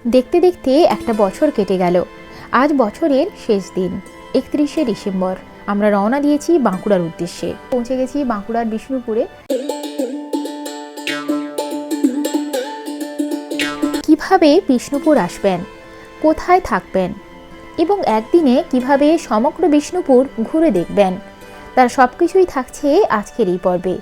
দেখতে দেখতে একটা বছর কেটে গেল। আজ বছরের শেষ দিন, 31শে ডিসেম্বর। আমরা রওনা দিয়েছি বাঁকুড়ার উদ্দেশ্যে। পৌঁছে গেছি বাঁকুড়ার বিষ্ণুপুরে। কিভাবে বিষ্ণুপুর আসবেন, কোথায় থাকবেন এবং একদিনে কিভাবে সমগ্র বিষ্ণুপুর ঘুরে দেখবেন, তার সব কিছুই থাকছে আজকের এই পর্বে।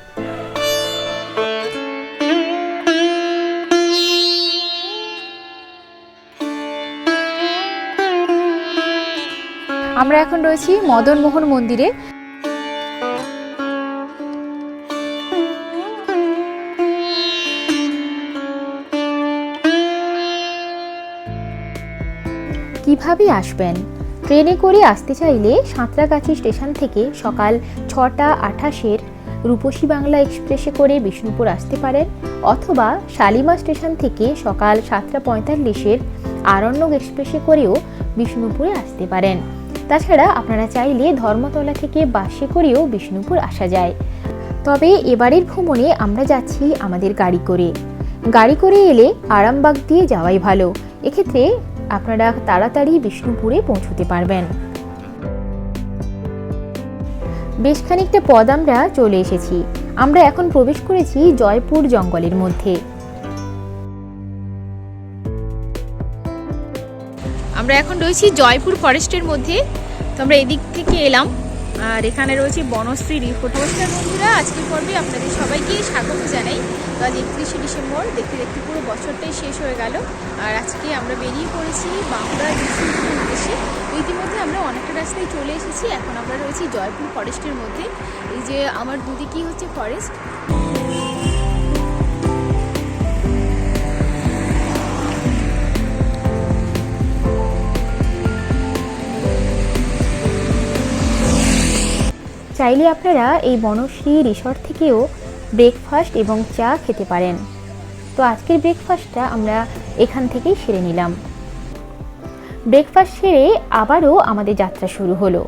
আমরা এখন রয়েছি মদন মোহন মন্দিরে। কিভাবে আসবেন? ট্রেনে করে আসতে চাইলে সাঁতরাগাছি স্টেশন থেকে সকাল 6:28 রূপসী বাংলা এক্সপ্রেসে করে বিষ্ণুপুর আসতে পারেন, অথবা শালিমার স্টেশন থেকে সকাল 7:45 আরণ্যক এক্সপ্রেসে করেও বিষ্ণুপুরে আসতে পারেন। তাছাড়া আপনারা চাইলে ধর্মতলা থেকে বাসে করেও বিষ্ণুপুর আসা যায়। তবে এবারের ভ্রমণে আমরা যাচ্ছি আমাদের গাড়ি করে। গাড়ি করে এলে আরামবাগ দিয়ে যাওয়াই ভালো, এক্ষেত্রে আপনারা তাড়াতাড়ি বিষ্ণুপুরে পৌঁছতে পারবেন। বেশ খানিকটা পথ আমরা চলে এসেছি। আমরা এখন প্রবেশ করেছি জয়পুর জঙ্গলের মধ্যে। আমরা এখন রয়েছি জয়পুর ফরেস্টের মধ্যে। তো আমরা এদিক থেকে এলাম, আর এখানে রয়েছে বনশ্রী রিসোর্ট। নমস্কার বন্ধুরা, আজকের পর্বে আপনাদের সবাইকে স্বাগত জানাই। তো আজ 31শে ডিসেম্বর, দেখতে দেখতে পুরো বছরটাই শেষ হয়ে গেল। আর আজকে আমরা বেরিয়ে পড়েছি বাঁকুড়ার বিষ্ণুপুরের উদ্দেশ্যে। ইতিমধ্যে আমরা অনেকটা রাস্তায় চলে এসেছি। এখন আমরা রয়েছি জয়পুর ফরেস্টের মধ্যে। এই যে আমার দুদিকেই হচ্ছে ফরেস্ট। চাইলে আপনারা এই বনশ্রী রিসর্ট থেকেও ব্রেকফাস্ট এবং চা খেতে পারেন। তো আজকের ব্রেকফাস্টটা আমরা এখান থেকেই সেরে নিলাম। ব্রেকফাস্ট সেরে আবারও আমাদের যাত্রা শুরু হলো।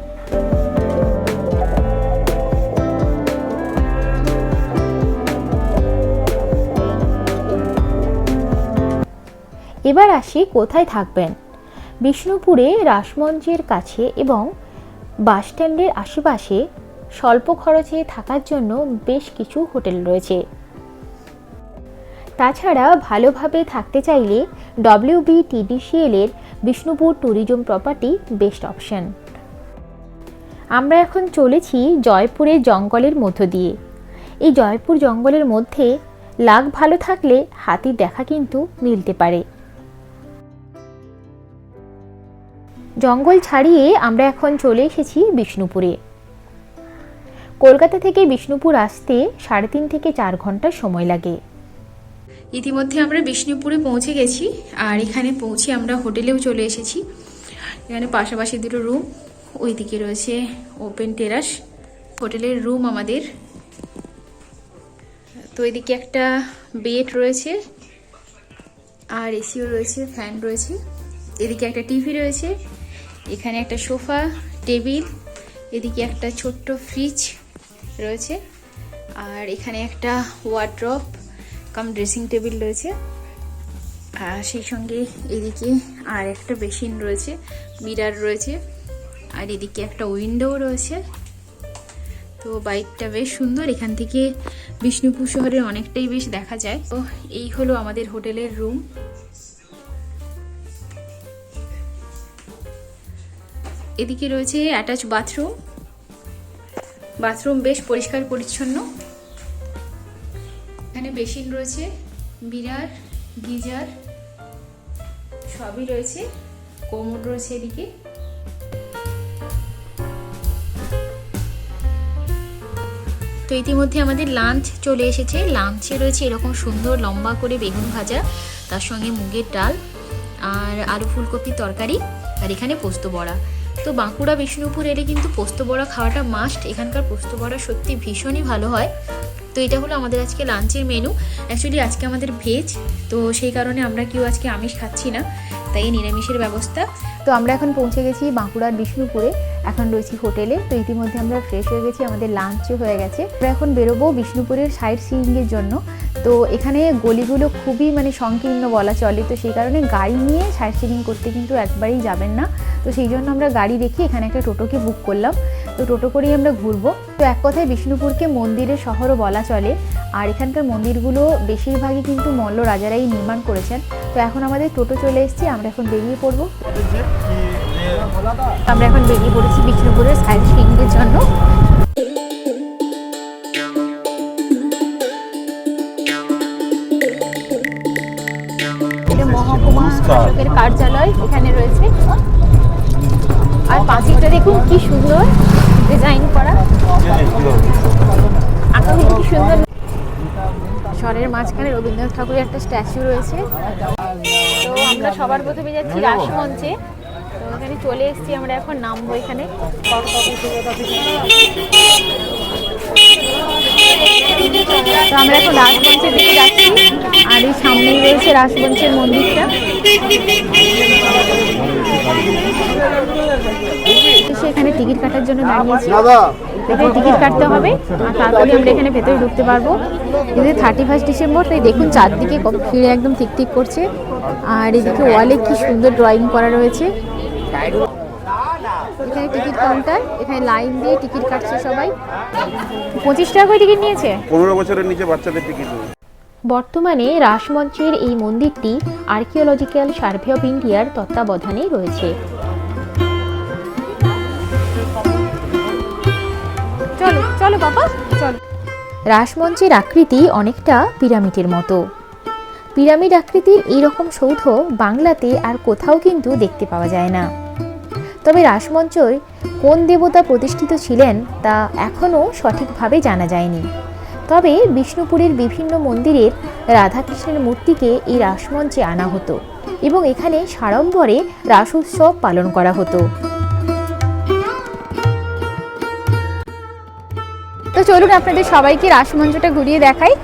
এবার আসি কোথায় থাকবেন। বিষ্ণুপুরে রাসমঞ্চের কাছে এবং বাস স্ট্যান্ডের আশেপাশে স্বল্প খরচে থাকার জন্য বেশ কিছু হোটেল রয়েছে। তাছাড়া ভালোভাবে থাকতে চাইলে WBTDCL এর Bishnupur tourism property best option. আমরা এখন চলেছি জয়পুরের জঙ্গলের মধ্য দিয়ে। এই জয়পুর জঙ্গলের মধ্যে লাক ভালো থাকলে হাতির দেখা কিন্তু মিলতে পারে। জঙ্গল ছাড়িয়ে আমরা এখন চলে এসেছি বিষ্ণুপুরে। কলকাতা থেকে বিষ্ণুপুর আসতে 3.5 থেকে 4 ঘন্টা সময় লাগে। ইতিমধ্যে আমরা বিষ্ণুপুরে পৌঁছে গেছি, আর এখানে পৌঁছে আমরা হোটেলেও চলে এসেছি। এখানে পাশাপাশি দুটো রুম, ওইদিকে রয়েছে ওপেন টেরাস হোটেলের রুম আমাদের। তো এদিকে একটা বেড রয়েছে, আর এসিও রয়েছে, ফ্যান রয়েছে। এদিকে একটা টিভি রয়েছে, এখানে একটা সোফা, টেবিল, এদিকে একটা ছোট্ট ফ্রিজ রয়েছে, আর এখানে একটা ওয়ার্ড্রপ কাম ড্রেসিং টেবিল রয়েছে। আর সেই সঙ্গে এদিকে আর একটা বেসিন রয়েছে, মিরার রয়েছে, আর এদিকে একটা উইন্ডো রয়েছে। তো বাইকটা বেশ সুন্দর, এখান থেকে বিষ্ণুপুর শহরের অনেকটাই বেশ দেখা যায়। তো এই হলো আমাদের হোটেলের রুম। এদিকে রয়েছে অ্যাটাচ বাথরুম। বাথরুম বেশ পরিষ্কার পরিচ্ছন্ন। এখানে বেসিন রয়েছে, মিরার, গিজার সবই রয়েছে, কোমোড রয়েছে এদিকে। তো ইতিমধ্যে আমাদের লাঞ্চ চলে এসেছে। লাঞ্চে রয়েছে এরকম সুন্দর লম্বা করে বেগুন ভাজা, তার সঙ্গে মুগের ডাল আর আলু ফুলকপির তরকারি, আর এখানে পোস্ত বড়া। তো বাঁকুড়া বিষ্ণুপুর এলে কিন্তু পোস্ত বড়া খাওয়াটা মাস্ট। এখানকার পোস্ত বড়া সত্যি ভীষণই ভালো হয়। তো এটা হলো আমাদের আজকে লাঞ্চের মেনু। অ্যাকচুয়ালি আজকে আমাদের ভেজ, তো সেই কারণে আমরা কেউ আজকে আমিষ খাচ্ছি না, তাই নিরামিষের ব্যবস্থা। তো আমরা এখন পৌঁছে গেছি বাঁকুড়ার বিষ্ণুপুরে, এখন রয়েছি হোটেলে। তো ইতিমধ্যে আমরা ফ্রেশ হয়ে গেছি, আমাদের লাঞ্চও হয়ে গেছে। আমরা এখন বেরোবো বিষ্ণুপুরের সাইট সিইংয়ের জন্য। তো এখানে গলিগুলো খুবই মানে সংকীর্ণ বলা চলে, তো সেই কারণে গাড়ি নিয়ে সাইট সিইং করতে কিন্তু একবারেই যাবেন না। তো সেই জন্য আমরা গাড়ি রেখে এখানে একটা টোটোকে বুক করলাম, তো টোটো করেই আমরা ঘুরবো। তো এক কথায় বিষ্ণুপুরকে মন্দিরের শহরও বলা চলে, আর এখানকার মন্দিরগুলো বেশিরভাগই কিন্তু মল্ল রাজারাই নির্মাণ করেছেন। তো এখন আমাদের টোটো চলে এসেছি, আমরা এখন বেরিয়ে পড়বো। আমরা এখন বেরিয়ে পড়েছি বিষ্ণুপুরের সাইট সিইংয়ের জন্য। মহকুমা শাসকের কার্যালয় এখানে রয়েছে, আর পাঁচিলটা দেখুন কি সুন্দর ডিজাইন করা, আঁকাগুলো কি সুন্দর। শহরের মাঝখানে রবীন্দ্রনাথ ঠাকুরের একটা স্ট্যাচু রয়েছে। তো আমরা সবার প্রথমে যাচ্ছি রাসমঞ্চে, তো এখানে চলে এসেছি, আমরা এখন নামবো এখানে। তো আমরা এখন রাসমঞ্চের দিকে যাচ্ছি, আর এই সামনেই রয়েছে রাসমঞ্চের মন্দিরটা। এখানে টিকিট কাটার জন্য দাঁড়িয়েছি, এখানে টিকিট কাটতে হবে আর তারপরে আমরা এখানে ভেতরে ঢুকতে পারবো। এদিকে 31 ডিসেম্বর, তাই দেখুন চারদিকে ভিড়ে একদম ঠিক ঠিক করছে, আর এদিকে ওয়ালে কি সুন্দর ড্রয়িং করা রয়েছে। এখানে টিকিট কাউন্টার, এখানে লাইন দিয়ে টিকিট কাটছে সবাই। 25 টাকা করে টিকিট নিয়েছে, 15 বছরের নিচে বাচ্চাদের টিকিট। বর্তমানে রাসমঞ্চের এই মন্দিরটি আর্কিওলজিক্যাল সার্ভে অফ ইন্ডিয়ার তত্ত্বাবধানে রয়েছে। চলো চলো বাবা চলো। রাসমঞ্চের আকৃতি অনেকটা পিরামিডের মতো। পিরামিড আকৃতির এইরকম সৌধ বাংলাতে আর কোথাও কিন্তু দেখতে পাওয়া যায় না। তবে রাসমঞ্চে কোন দেবতা প্রতিষ্ঠিত ছিলেন তা এখনও সঠিকভাবে জানা যায়নি। তবে বিষ্ণুপুরের বিভিন্ন মন্দিরের রাধাকৃষ্ণের মূর্তিকে এই রাসমঞ্চে আনা হতো এবং এখানে সাড়ম্বরে রাস উৎসব পালন করা হতো। তো চলুন আপনাদের সবাইকে রাসমঞ্চটা ঘুরিয়ে দেখাই।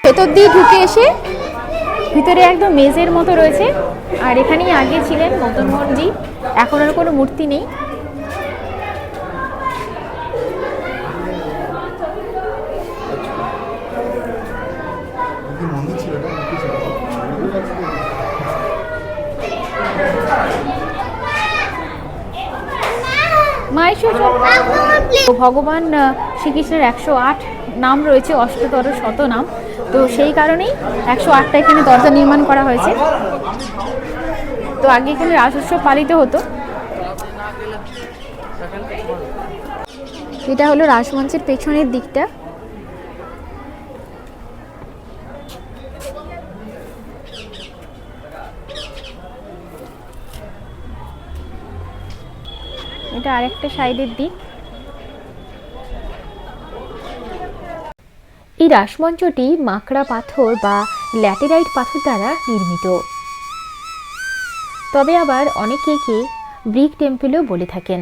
ভেতর দিয়ে ঢুকে এসে ভিতরে একদম মেজের মতো রয়েছে, আর এখানেই আগে ছিলেন মদন মোহনজি, এখন আর কোনো মূর্তি নেই। ভগবান শ্রীকৃষ্ণের 108 নাম রয়েছে, অষ্টতর শত নাম, তো সেই কারণেই 108টা এখানে দরজা নির্মাণ করা হয়েছে। তো আগে এখানে রাস উৎসব পালিত হতো। এটা হলো রাসমঞ্চের পেছনের দিকটা। এটা আরেকটা সাইডের দিক। এই রাসমঞ্চটি মাকড়া পাথর বা ল্যাটেরাইট পাথর দ্বারা নির্মিত, তবে আবার অনেকে একে ব্রিক টেম্পলও বলে থাকেন।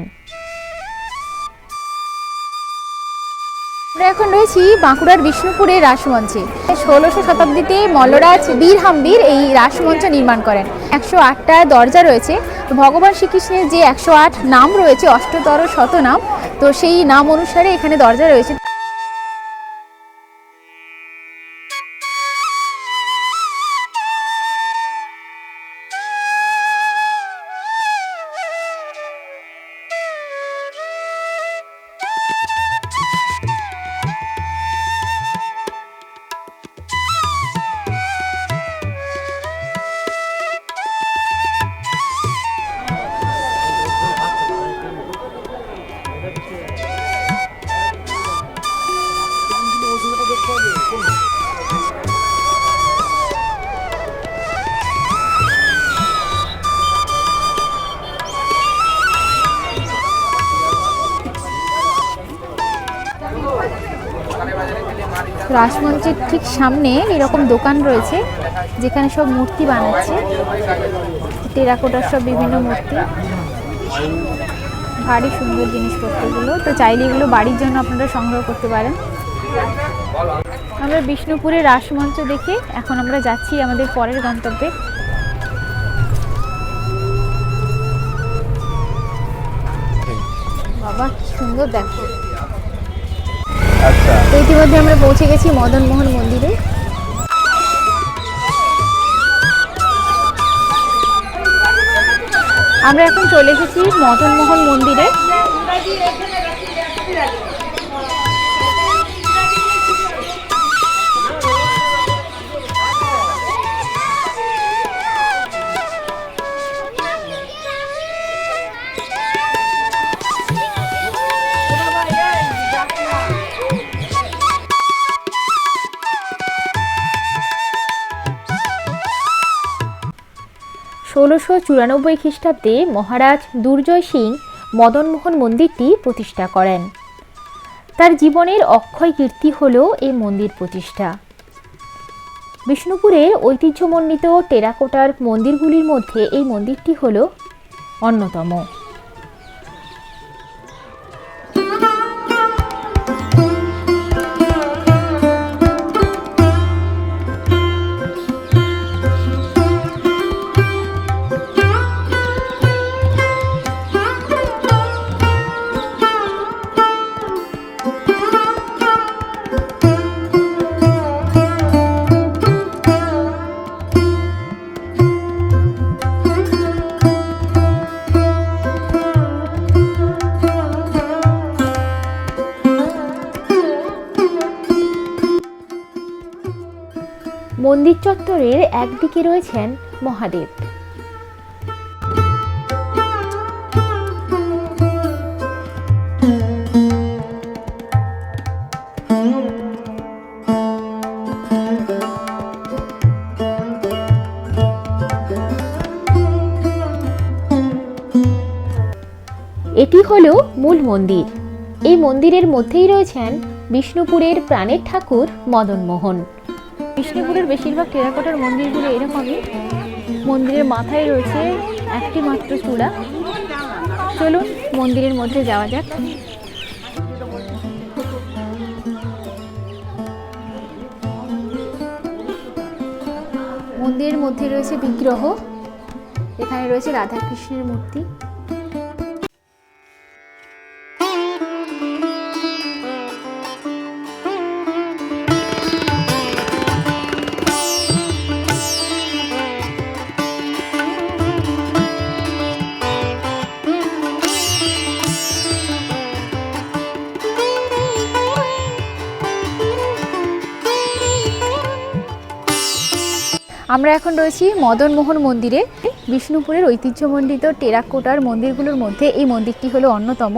আমরা এখন রয়েছি বাঁকুড়ার বিষ্ণুপুরের রাসমঞ্চে। 16শো শতাব্দীতে মল্লরাজ বীর হাম্বির এই রাসমঞ্চ নির্মাণ করেন। 108টা দরজা রয়েছে। ভগবান শ্রীকৃষ্ণের যে 108 নাম রয়েছে, অষ্টতর শত নাম, তো সেই নাম অনুসারে এখানে দরজা রয়েছে। রাসমঞ্চের ঠিক সামনে এরকম দোকান রয়েছে যেখানে সব মূর্তি বানাচ্ছে, টেরাকোটার সব বিভিন্ন মূর্তি, ভারী সুন্দর জিনিসপত্রগুলো। তো চাইলে এগুলো বাড়ির জন্য আপনারা সংগ্রহ করতে পারেন। আমরা বিষ্ণুপুরের রাসমঞ্চ দেখে এখন আমরা যাচ্ছি আমাদের পরের গন্তব্যে। বাবা কি সুন্দর দেখো। আচ্ছা, তো ইতিমধ্যে আমরা পৌঁছে গেছি মদন মোহন মন্দিরে। আমরা এখন চলে এসেছি মদন মোহন মন্দিরে। ষোলোশো 94 খ্রিস্টাব্দে মহারাজ দুর্জয় সিং মদন মোহন মন্দিরটি প্রতিষ্ঠা করেন। তার জীবনের অক্ষয় কীর্তি হল এই মন্দির প্রতিষ্ঠা। বিষ্ণুপুরের ঐতিহ্যমণ্ডিত টেরাকোটার মন্দিরগুলির মধ্যে এই মন্দিরটি হল অন্যতম। মন্দির চত্বরের একদিকে রয়েছেন মহাদেব। এটি হলো মূল মন্দির। এই মন্দিরের মধ্যেই রয়েছেন বিষ্ণুপুরের প্রাণের ঠাকুর মদন মোহন। বিষ্ণুপুরের বেশিরভাগ টেরাকোটার মন্দিরগুলো এরকমই, মন্দিরের মাথায় রয়েছে একটি মাত্র চূড়া। চলুন মন্দিরের মধ্যে যাওয়া যাক। মন্দিরের মধ্যে রয়েছে বিগ্রহ, এখানে রয়েছে রাধাকৃষ্ণের মূর্তি। আমরা এখন রয়েছি মদন মোহন মন্দিরে। বিষ্ণুপুরের ঐতিহ্যমণ্ডিত টেরাকোটার মন্দিরগুলোর মধ্যে এই মন্দিরটি হলো অন্যতম।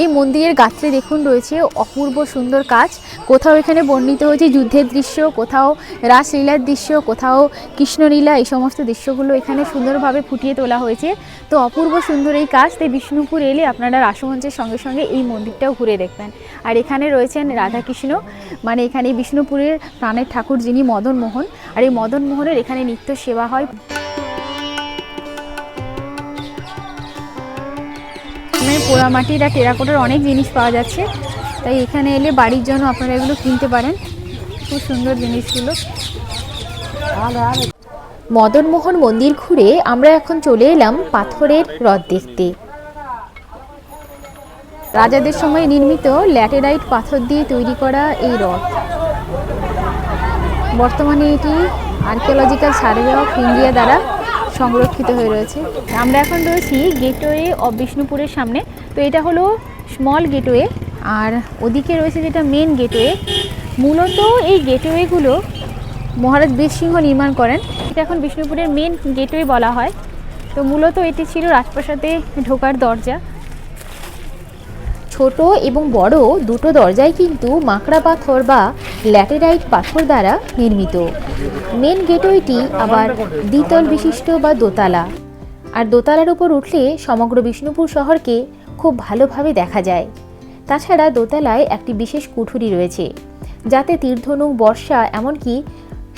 এই মন্দিরের গাত্রে দেখুন রয়েছে অপূর্ব সুন্দর কাজ। কোথাও এখানে বর্ণিত হয়েছে যুদ্ধের দৃশ্য, কোথাও রাসলীলার দৃশ্য, কোথাও কৃষ্ণলীলা, এই সমস্ত দৃশ্যগুলো এখানে সুন্দরভাবে ফুটিয়ে তোলা হয়েছে। তো অপূর্ব সুন্দর এই কাজ, তাই বিষ্ণুপুর এলে আপনারা রাসমঞ্চের সঙ্গে সঙ্গে এই মন্দিরটাও ঘুরে দেখবেন। আর এখানে রয়েছেন রাধাকৃষ্ণ, মানে এখানে বিষ্ণুপুরের প্রাণের ঠাকুর যিনি মদন মোহন। আর এই মদন মোহনের এখানে নিত্য সেবা হয়। এখানে পোড়ামাটির আর টেরাকোটার অনেক জিনিস পাওয়া যাচ্ছে, তাই এখানে এলে বাড়ির জন্য আপনারা এগুলো কিনতে পারেন। খুব সুন্দর জিনিসগুলো। মদন মোহন মন্দির ঘুরে আমরা এখন চলে এলাম পাথরের রথ দেখতে। রাজাদের সময় নির্মিত ল্যাটেরাইট পাথর দিয়ে তৈরি করা এই রথ। বর্তমানে এটি আর্কিওলজিক্যাল সার্ভে অফ ইন্ডিয়া দ্বারা সংরক্ষিত হয়ে রয়েছে। আমরা এখন রয়েছি গেটওয়ে অফ বিষ্ণুপুরের সামনে। তো এটা হলো স্মল গেটওয়ে, আর ওদিকে রয়েছে যেটা মেন গেটওয়ে। মূলত এই গেটওয়েগুলো মহারাজ বীরসিংহ নির্মাণ করেন। এটা এখন বিষ্ণুপুরের মেন গেটওয়ে বলা হয়। তো মূলত এটি ছিল রাজপ্রাসাদে ঢোকার দরজা। ছোট এবং বড় দুটো দরজাই কিন্তু মাকড়া পাথর বা ল্যাটেরাইট পাথর দ্বারা নির্মিত। মেন গেটওয়েটি আবার দ্বিতল বিশিষ্ট বা দোতলা, আর দোতলার উপর উঠলে সমগ্র বিষ্ণুপুর শহরকে খুব ভালোভাবে দেখা যায়। তাছাড়া দোতলায় একটি বিশেষ কুঠুরি রয়েছে, যাতে তীরধনুক, বর্ষা, এমনকি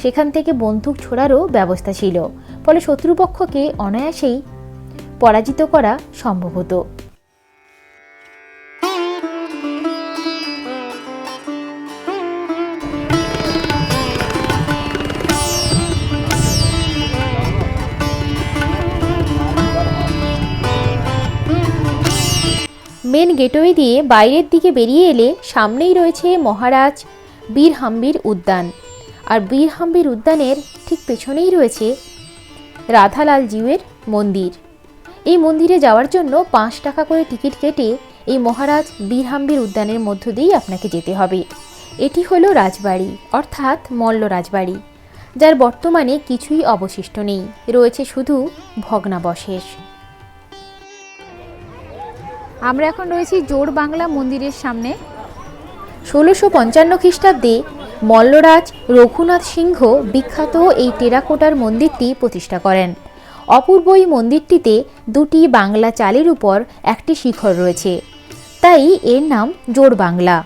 সেখান থেকে বন্দুক ছোড়ারও ব্যবস্থা ছিল। ফলে শত্রুপক্ষকে অনায়াসেই পরাজিত করা সম্ভব হতো। মেন গেটওয়ে দিয়ে বাইরের দিকে বেরিয়ে এলে সামনেই রয়েছে মহারাজ বীর হাম্বির উদ্যান। আর বীর হাম্বির উদ্যানের ঠিক পেছনেই রয়েছে রাধালাল জিউয়ের মন্দির। এই মন্দিরে যাওয়ার জন্য 5 টাকা করে টিকিট কেটে এই মহারাজ বীর হাম্বির উদ্যানের মধ্য দিয়েই আপনাকে যেতে হবে। এটি হলো রাজবাড়ি, অর্থাৎ মল্ল রাজবাড়ি, যার বর্তমানে কিছুই অবশিষ্ট নেই, রয়েছে শুধু ভগ্নাবশেষ। আমরা এখন রয়েছি জোড়বাংলা মন্দিরের সামনে। 1655 খ্রিস্টাব্দে মল্লরাজ রঘুনাথ সিংহ বিখ্যাত এই টেরাকোটার মন্দিরটি প্রতিষ্ঠা করেন। অপূর্ব এই মন্দিরটিতে 2টি বাংলা চালের উপর একটি শিখর রয়েছে, তাই এর নাম জোড়বাংলা।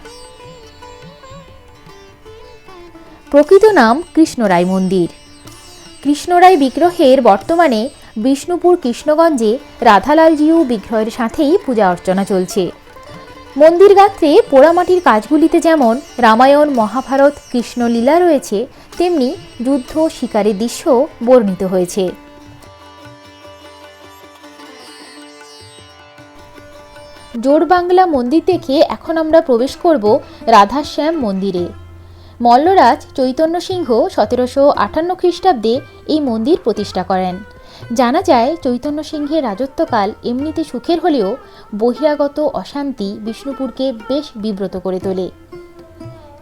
প্রকৃত নাম কৃষ্ণরায় মন্দির। কৃষ্ণরায় বিগ্রহের বর্তমানে বিষ্ণুপুর কৃষ্ণগঞ্জে রাধালাল জিউ বিগ্রহের সাথেই পূজা অর্চনা চলছে। মন্দির গাত্রে পোড়ামাটির কাজগুলিতে যেমন রামায়ণ, মহাভারত, কৃষ্ণলীলা রয়েছে, তেমনি যুদ্ধ, শিকারের দৃশ্য বর্ণিত হয়েছে। জোড়বাংলা মন্দির দেখে এখন আমরা প্রবেশ করব রাধাশ্যাম মন্দিরে। মল্লরাজ চৈতন্য সিংহ 1758 খ্রিস্টাব্দে এই মন্দির প্রতিষ্ঠা করেন। জানা যায় চৈতন্য সিংহের রাজত্বকাল এমনিতে সুখের হলেও বহিরাগত অশান্তি বিষ্ণুপুরকে বেশ বিব্রত করে তোলে।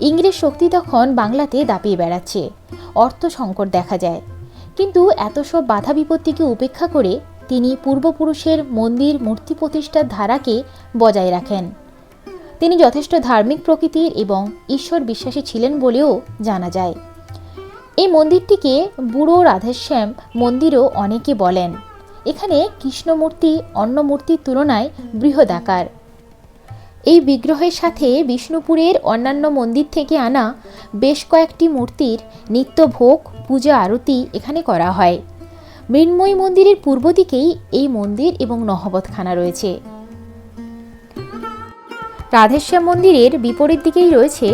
ইংরেজ শক্তি তখন বাংলাতে দাপিয়ে বেড়াচ্ছে, অর্থ সংকট দেখা যায়। কিন্তু এত সব বাধা বিপত্তিকে উপেক্ষা করে তিনি পূর্বপুরুষের মন্দির মূর্তি প্রতিষ্ঠার ধারাকে বজায় রাখেন। তিনি যথেষ্ট ধার্মিক প্রকৃতির এবং ঈশ্বর বিশ্বাসী ছিলেন বলেও জানা যায়। এই মন্দিরটিকে বুড়ো রাধেশ্যাম মন্দিরও অনেকে বলেন। এখানে কৃষ্ণমূর্তি অন্য মূর্তির তুলনায় বৃহদাকার। এই বিগ্রহের সাথে বিষ্ণুপুরের অন্যান্য মন্দির থেকে আনা বেশ কয়েকটি মূর্তির নিত্য ভোগ, পূজা, আরতি এখানে করা হয়। মৃন্ময়ী মন্দিরের পূর্ব দিকেই এই মন্দির এবং নহবতখানা রয়েছে। রাধেশ্যাম মন্দিরের বিপরীত দিকেই রয়েছে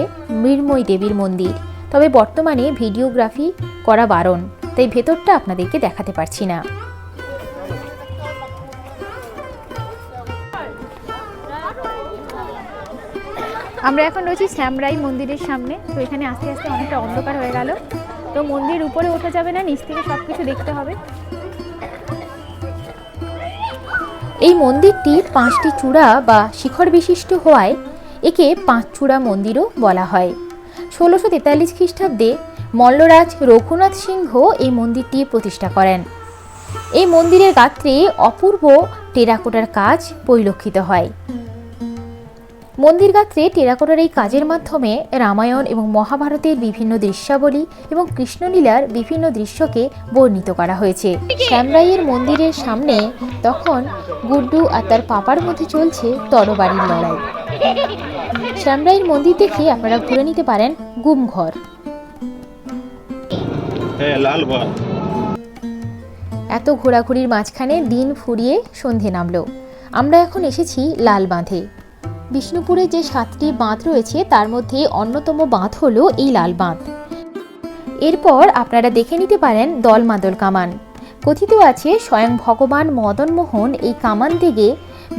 মৃন্ময়ী দেবীর মন্দির, তবে বর্তমানে ভিডিওগ্রাফি করা বারণ, তাই ভেতরটা আপনাদেরকে দেখাতে পারছি না। আমরা এখন রয়েছি শ্যামরাই মন্দিরের সামনে। তো এখানে আস্তে আস্তে অনেকটা অন্ধকার হয়ে গেল, তো মন্দির উপরে ওঠা যাবে না, নিচ থেকে সব কিছু দেখতে হবে। এই মন্দিরটি 5টি চূড়া বা শিখর বিশিষ্ট হওয়ায় একে 5 চূড়া মন্দিরও বলা হয়। 1643 খ্রিস্টাব্দে মল্লরাজ রঘুনাথ সিংহ এই মন্দিরটি প্রতিষ্ঠা করেন। এই মন্দিরের গাত্রে অপূর্ব টেরাকোটার কাজ পরিলক্ষিত হয়। মন্দির গাত্রে টেরাকোটার এই কাজের মাধ্যমে রামায়ণ এবং মহাভারতের বিভিন্ন দৃশ্যাবলী এবং কৃষ্ণলীলার বিভিন্ন দৃশ্যকে বর্ণিত করা হয়েছে। শ্যামরাইয়ের মন্দিরের সামনে তখন গুড্ডু আর তার পাপার মধ্যে চলছে তরবারির লড়াই। শ্যামরাইয়ের মন্দির দেখে আপনারা ঘুরে নিতে পারেন গুমঘর। এত ঘোরাঘুরির মাঝখানে দিন ফুরিয়ে সন্ধে নামলো। আমরা এখন এসেছি লাল বাঁধে। বিষ্ণুপুরে যে 7টি বাঁধ রয়েছে তার মধ্যে অন্যতম বাঁধ হলো এই লাল বাঁধ। এরপর আপনারা দেখে নিতে পারেন দলমাদল কামান। কথিত আছে স্বয়ং ভগবান মদন মোহন এই কামান থেকে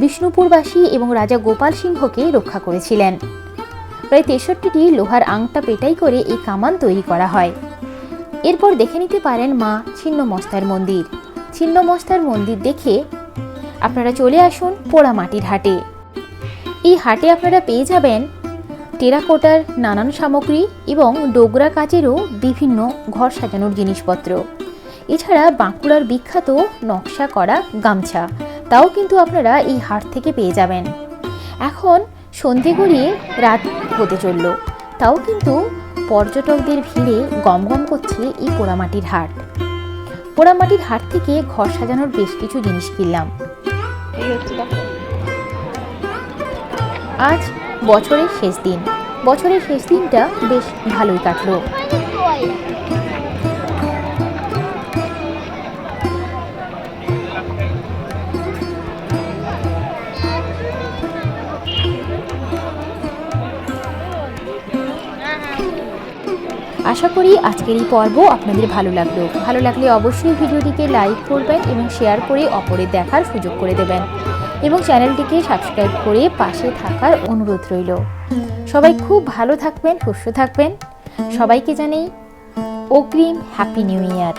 বিষ্ণুপুরবাসী এবং রাজা গোপাল সিংহকে রক্ষা করেছিলেন। প্রায় 63টি লোহার আংটা পেটাই করে এই কামান তৈরি করা হয়। এরপর দেখে নিতে পারেন মা ছিন্নমস্তার মন্দির। ছিন্নমস্তার মন্দির দেখে আপনারা চলে আসুন পোড়ামাটির হাটে। এই হাটে আপনারা পেয়ে যাবেন টেরাকোটার নানান সামগ্রী এবং ডোগরা কাজেরও বিভিন্ন ঘর সাজানোর জিনিসপত্র। এছাড়া বাঁকুড়ার বিখ্যাত নকশা করা গামছা, তাও কিন্তু আপনারা এই হাট থেকে পেয়ে যাবেন। এখন সন্ধে গড়িয়ে রাত হতে চলল, তাও কিন্তু পর্যটকদের ভিড়ে গমগম করছে এই পোড়ামাটির হাট। পোড়ামাটির হাট থেকে ঘর সাজানোর বেশ কিছু জিনিস কিনলাম। আজ বছরের শেষ দিন, বছরের শেষ দিনটা বেশ ভালোই কাটলো। আশা করি আজকের এই পর্ব আপনাদের ভালো লাগলো। ভালো লাগলে অবশ্যই ভিডিওটিকে লাইক করবেন এবং শেয়ার করে অপরের দেখার সুযোগ করে দেবেন এবং চ্যানেলটিকে সাবস্ক্রাইব করে পাশে থাকার অনুরোধ রইল। সবাই খুব ভালো থাকবেন, সুস্থ থাকবেন। সবাইকে জানাই অগ্রিম হ্যাপি নিউ ইয়ার।